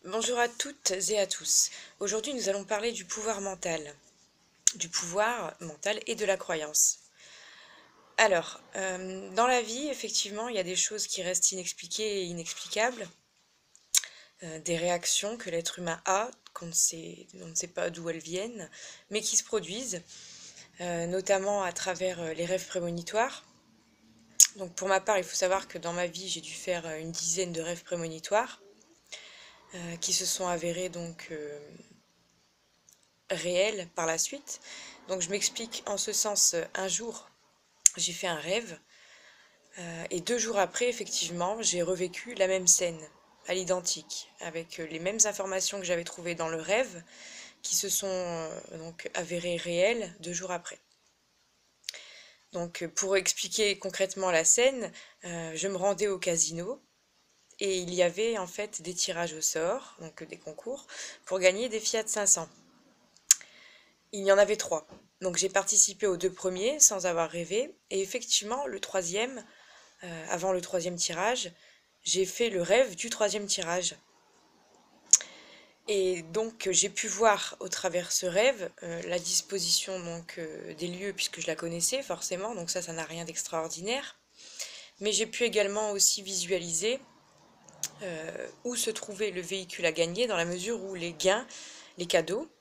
Bonjour à toutes et à tous. Aujourd'hui, nous allons parler du pouvoir mental et de la croyance. Alors, dans la vie, effectivement, il y a des choses qui restent inexpliquées et inexplicables, des réactions que l'être humain a, on ne sait pas d'où elles viennent, mais qui se produisent, notamment à travers les rêves prémonitoires. Donc, pour ma part, il faut savoir que dans ma vie, j'ai dû faire une dizaine de rêves prémonitoires, qui se sont avérés réel par la suite. Donc je m'explique en ce sens, un jour, j'ai fait un rêve, et 2 jours après, effectivement, j'ai revécu la même scène, à l'identique, avec les mêmes informations que j'avais trouvées dans le rêve, qui se sont donc avérées réelles 2 jours après. Donc pour expliquer concrètement la scène, je me rendais au casino, et il y avait en fait des tirages au sort, donc des concours, pour gagner des Fiat 500. Il y en avait 3. Donc j'ai participé aux 2 premiers sans avoir rêvé. Et effectivement, le troisième, avant le troisième tirage, j'ai fait le rêve du troisième tirage. Et donc j'ai pu voir au travers ce rêve la disposition des lieux puisque je la connaissais forcément, donc ça n'a rien d'extraordinaire. Mais j'ai pu également aussi visualiser où se trouvait le véhicule à gagner dans la mesure où les gains, les cadeaux,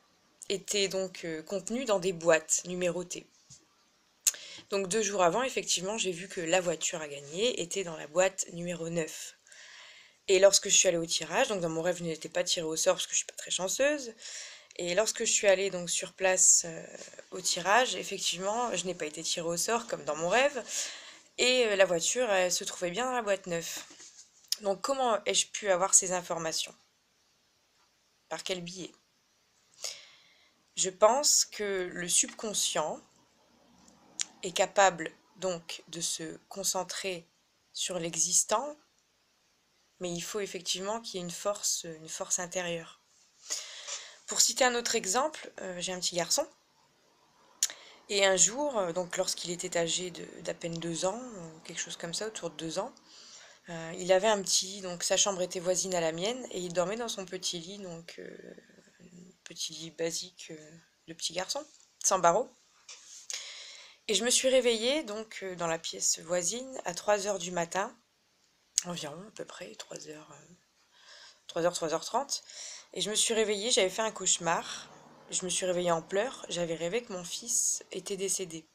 étaient donc contenus dans des boîtes numérotées. Donc 2 jours avant, effectivement, j'ai vu que la voiture à gagner était dans la boîte numéro 9. Et lorsque je suis allée au tirage, donc dans mon rêve, je n'étais pas tirée au sort parce que je suis pas très chanceuse. Et lorsque je suis allée donc sur place au tirage, effectivement, je n'ai pas été tirée au sort comme dans mon rêve. Et la voiture, elle se trouvait bien dans la boîte 9. Donc comment ai-je pu avoir ces informations? Par quel biais? Je pense que le subconscient est capable donc de se concentrer sur l'existant, mais il faut effectivement qu'il y ait une force intérieure. Pour citer un autre exemple, j'ai un petit garçon, et un jour, donc lorsqu'il était âgé d'à peine 2 ans, quelque chose comme ça, autour de 2 ans, il avait donc sa chambre était voisine à la mienne, et il dormait dans son petit lit, petit lit basique de petit garçon, sans barreaux. Et je me suis réveillée dans la pièce voisine à 3 heures du matin, environ à peu près 3 heures, 3h30. Et je me suis réveillée, j'avais fait un cauchemar. Je me suis réveillée en pleurs, j'avais rêvé que mon fils était décédé.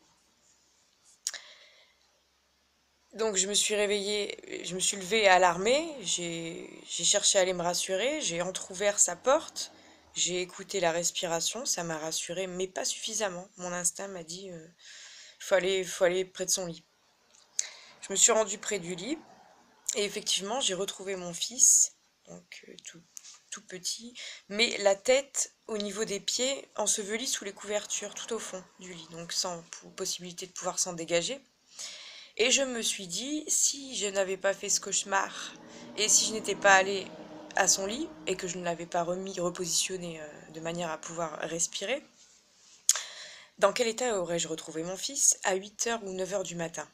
Donc je me suis réveillée, je me suis levée alarmée, j'ai cherché à aller me rassurer, j'ai entrouvert sa porte, j'ai écouté la respiration, ça m'a rassurée, mais pas suffisamment. Mon instinct m'a dit faut aller près de son lit. Je me suis rendue près du lit, et effectivement j'ai retrouvé mon fils, tout petit, mais la tête au niveau des pieds ensevelie sous les couvertures, tout au fond du lit, donc sans possibilité de pouvoir s'en dégager. Et je me suis dit, si je n'avais pas fait ce cauchemar, et si je n'étais pas allée à son lit, et que je ne l'avais pas repositionné de manière à pouvoir respirer, dans quel état aurais-je retrouvé mon fils à 8 heures ou 9 heures du matin?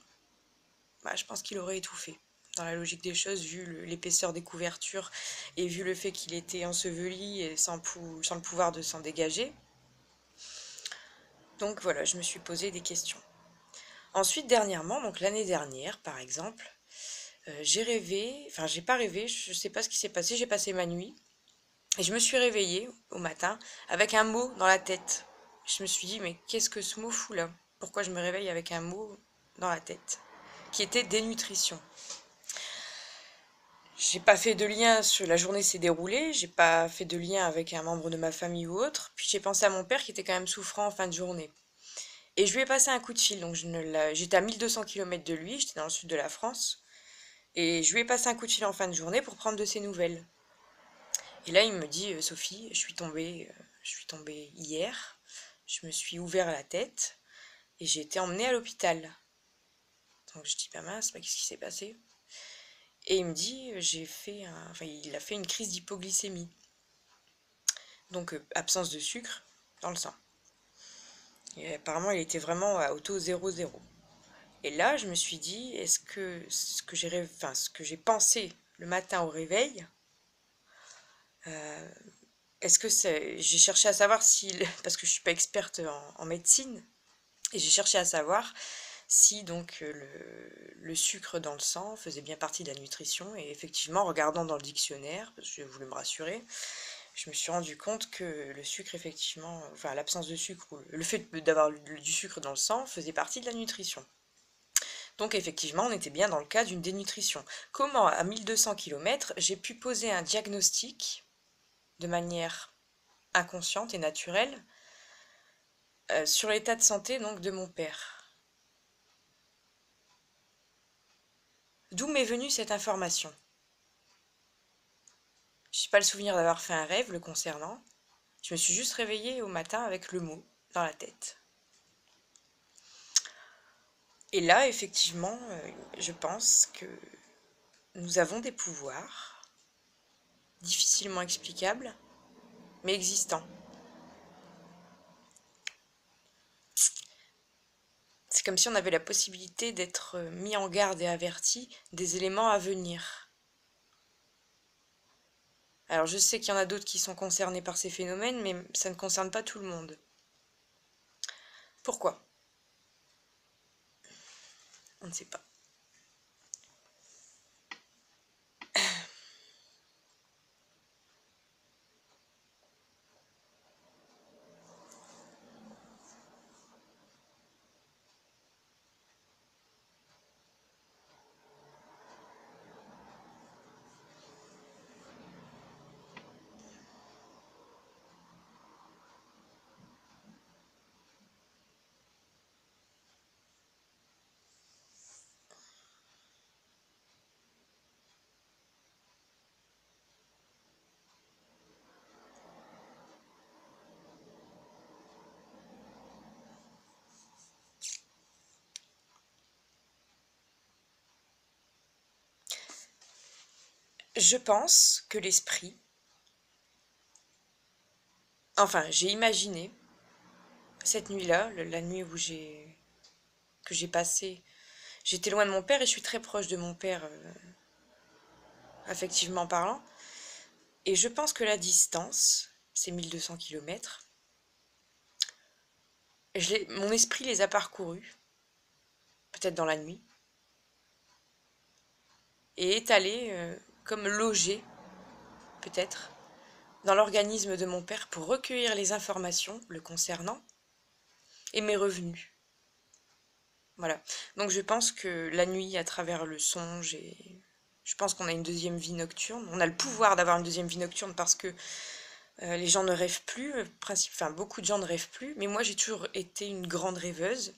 Bah, je pense qu'il aurait étouffé. Dans la logique des choses, vu l'épaisseur des couvertures et vu le fait qu'il était enseveli et sans le pouvoir de s'en dégager. Donc voilà, je me suis posé des questions. Ensuite, dernièrement, donc l'année dernière par exemple, j'ai rêvé, enfin j'ai pas rêvé, je sais pas ce qui s'est passé, j'ai passé ma nuit et je me suis réveillée au matin avec un mot dans la tête. Je me suis dit, mais qu'est-ce que ce mot fout là? Pourquoi je me réveille avec un mot dans la tête? Qui était dénutrition. J'ai pas fait de lien sur la journée s'est déroulée, j'ai pas fait de lien avec un membre de ma famille ou autre, puis j'ai pensé à mon père qui était quand même souffrant en fin de journée. Et je lui ai passé un coup de fil, donc j'étais à 1200 km de lui, j'étais dans le sud de la France, et je lui ai passé un coup de fil en fin de journée pour prendre de ses nouvelles. Et là il me dit, Sophie, je suis tombée hier, je me suis ouvert la tête, et j'ai été emmenée à l'hôpital. Donc je dis, bah mince, bah, qu'est-ce qui s'est passé? Et il me dit, il a fait une crise d'hypoglycémie. Donc absence de sucre dans le sang. Et apparemment, il était vraiment à auto 0,0. Et là, je me suis dit, est-ce que ce que j'ai pensé le matin au réveil, est-ce que c'est... J'ai cherché à savoir si... Parce que je suis pas experte en médecine, et j'ai cherché à savoir si donc le sucre dans le sang faisait bien partie de la nutrition. Et effectivement, en regardant dans le dictionnaire, parce que je voulais me rassurer, je me suis rendu compte que le sucre, effectivement, enfin l'absence de sucre, ou le fait d'avoir du sucre dans le sang faisait partie de la nutrition. Donc effectivement, on était bien dans le cas d'une dénutrition. Comment, à 1200 km, j'ai pu poser un diagnostic de manière inconsciente et naturelle sur l'état de santé donc de mon père? D'où m'est venue cette information? Je n'ai pas le souvenir d'avoir fait un rêve le concernant. Je me suis juste réveillée au matin avec le mot dans la tête. Et là, effectivement, je pense que nous avons des pouvoirs difficilement explicables, mais existants. C'est comme si on avait la possibilité d'être mis en garde et averti des éléments à venir. Alors je sais qu'il y en a d'autres qui sont concernés par ces phénomènes, mais ça ne concerne pas tout le monde. Pourquoi? On ne sait pas. Je pense que l'esprit, enfin j'ai imaginé cette nuit-là, la nuit que j'ai passée, j'étais loin de mon père et je suis très proche de mon père, affectivement parlant, et je pense que la distance, ces 1200 km, mon esprit les a parcourus, peut-être dans la nuit, et est allé comme logé, peut-être, dans l'organisme de mon père pour recueillir les informations le concernant et mes revenus. Voilà. Donc je pense que la nuit, à travers le songe, et je pense qu'on a une deuxième vie nocturne. On a le pouvoir d'avoir une deuxième vie nocturne parce que les gens ne rêvent plus. Enfin, beaucoup de gens ne rêvent plus. Mais moi, j'ai toujours été une grande rêveuse.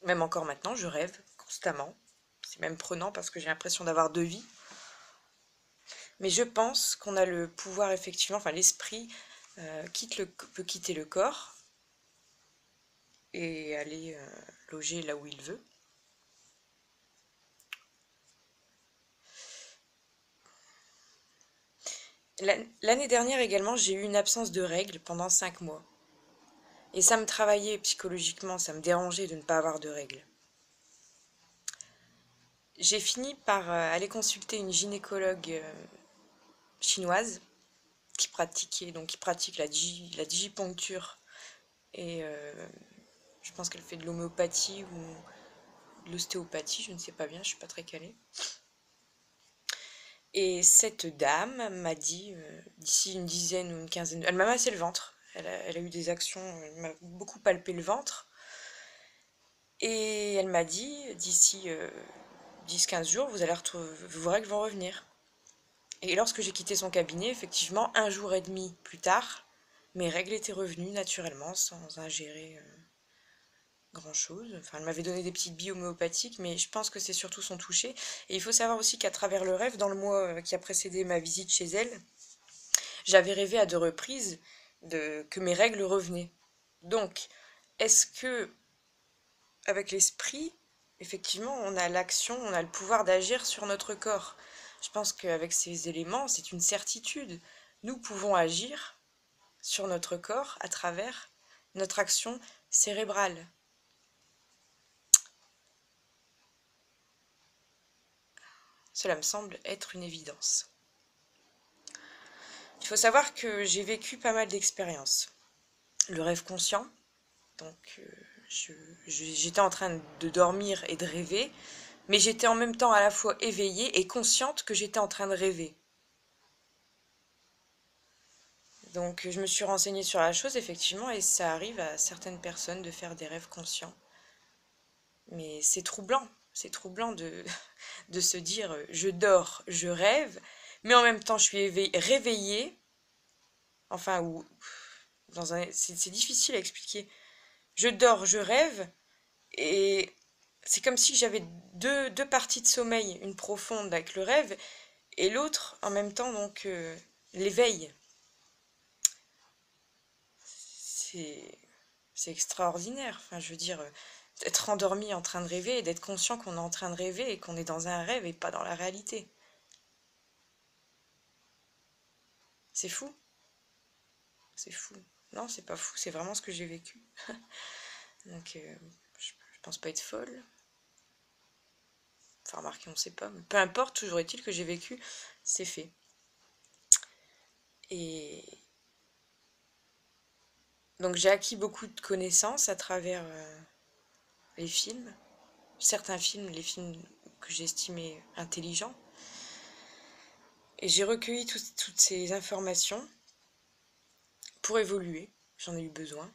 Même encore maintenant, je rêve constamment. C'est même prenant parce que j'ai l'impression d'avoir deux vies. Mais je pense qu'on a le pouvoir, effectivement, enfin l'esprit peut quitter le corps et aller loger là où il veut. L'année dernière également, j'ai eu une absence de règles pendant 5 mois. Et ça me travaillait psychologiquement, ça me dérangeait de ne pas avoir de règles. J'ai fini par aller consulter une gynécologue chinoise qui pratique la digiponcture et je pense qu'elle fait de l'homéopathie ou de l'ostéopathie, je ne sais pas bien, je suis pas très calée. Et cette dame m'a dit, d'ici une dizaine ou une quinzaine, elle m'a massé le ventre. Elle a eu des actions, elle m'a beaucoup palpé le ventre. Et elle m'a dit, d'ici 10-15 jours, vos règles vont revenir. Et lorsque j'ai quitté son cabinet, effectivement, un jour et demi plus tard, mes règles étaient revenues naturellement, sans ingérer grand-chose. Enfin, elle m'avait donné des petites billes homéopathiques, mais je pense que c'est surtout son toucher. Et il faut savoir aussi qu'à travers le rêve, dans le mois qui a précédé ma visite chez elle, j'avais rêvé à 2 reprises que mes règles revenaient. Donc, est-ce que, avec l'esprit, effectivement, on a l'action, on a le pouvoir d'agir sur notre corps? Je pense qu'avec ces éléments, c'est une certitude. Nous pouvons agir sur notre corps à travers notre action cérébrale. Cela me semble être une évidence. Il faut savoir que j'ai vécu pas mal d'expériences. Le rêve conscient, donc j'étais en train de dormir et de rêver, mais j'étais en même temps à la fois éveillée et consciente que j'étais en train de rêver. Donc je me suis renseignée sur la chose, effectivement, et ça arrive à certaines personnes de faire des rêves conscients. Mais c'est troublant de se dire je dors, je rêve, mais en même temps je suis réveillée, enfin, ou c'est difficile à expliquer. Je dors, je rêve, et c'est comme si j'avais deux parties de sommeil, une profonde avec le rêve, et l'autre en même temps, donc l'éveil. C'est c'est extraordinaire. Enfin, je veux dire, d'être endormi en train de rêver et d'être conscient qu'on est en train de rêver et qu'on est dans un rêve et pas dans la réalité. C'est fou, c'est fou. Non, c'est pas fou, c'est vraiment ce que j'ai vécu. Donc, je pense pas être folle. Enfin, remarquez, on sait pas. Mais peu importe, toujours est-il que j'ai vécu, c'est fait. Et donc, j'ai acquis beaucoup de connaissances à travers les films. Certains films, les films que j'estimais intelligents. Et j'ai recueilli toutes ces informations pour évoluer. J'en ai eu besoin.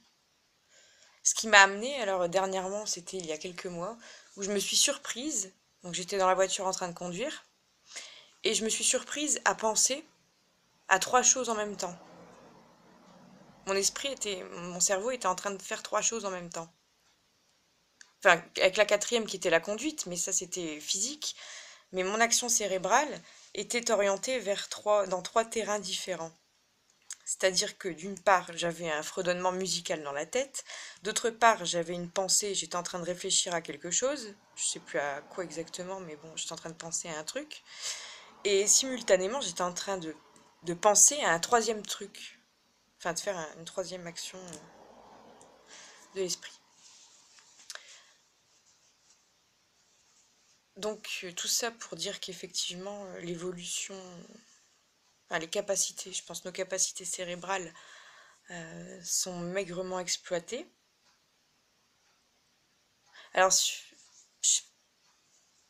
Ce qui m'a amené, alors dernièrement, c'était il y a quelques mois, où je me suis surprise. Donc j'étais dans la voiture en train de conduire. Et je me suis surprise à penser à trois choses en même temps. Mon cerveau était en train de faire trois choses en même temps. Enfin, avec la quatrième qui était la conduite, mais ça c'était physique. Mais mon action cérébrale était orientée dans trois terrains différents. C'est-à-dire que d'une part, j'avais un fredonnement musical dans la tête, d'autre part, j'avais une pensée, j'étais en train de réfléchir à quelque chose, je sais plus à quoi exactement, mais bon, j'étais en train de penser à un truc, et simultanément, j'étais en train de penser à un troisième truc, enfin de faire une troisième action de l'esprit. Donc tout ça pour dire qu'effectivement, l'évolution, enfin, les capacités, je pense nos capacités cérébrales sont maigrement exploitées. Alors,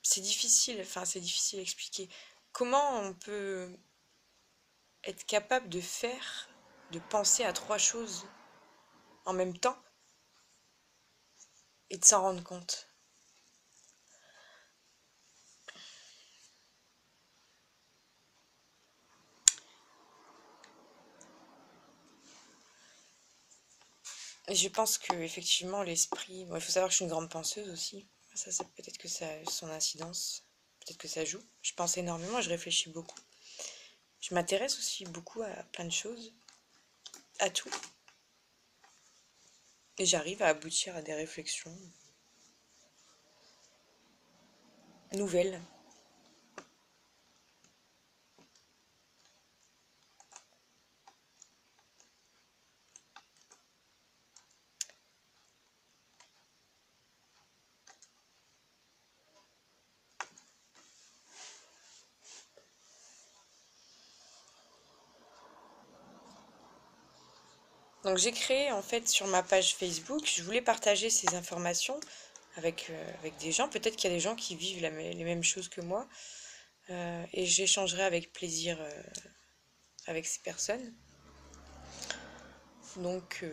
c'est difficile à expliquer. Comment on peut être capable de penser à trois choses en même temps et de s'en rendre compte? Et je pense que effectivement l'esprit, bon, il faut savoir que je suis une grande penseuse aussi. Ça peut-être que ça a son incidence, peut-être que ça joue. Je pense énormément, je réfléchis beaucoup. Je m'intéresse aussi beaucoup à plein de choses, à tout. Et j'arrive à aboutir à des réflexions nouvelles. Donc j'ai créé en fait sur ma page Facebook, je voulais partager ces informations avec des gens. Peut-être qu'il y a des gens qui vivent les mêmes choses que moi et j'échangerai avec plaisir avec ces personnes. Donc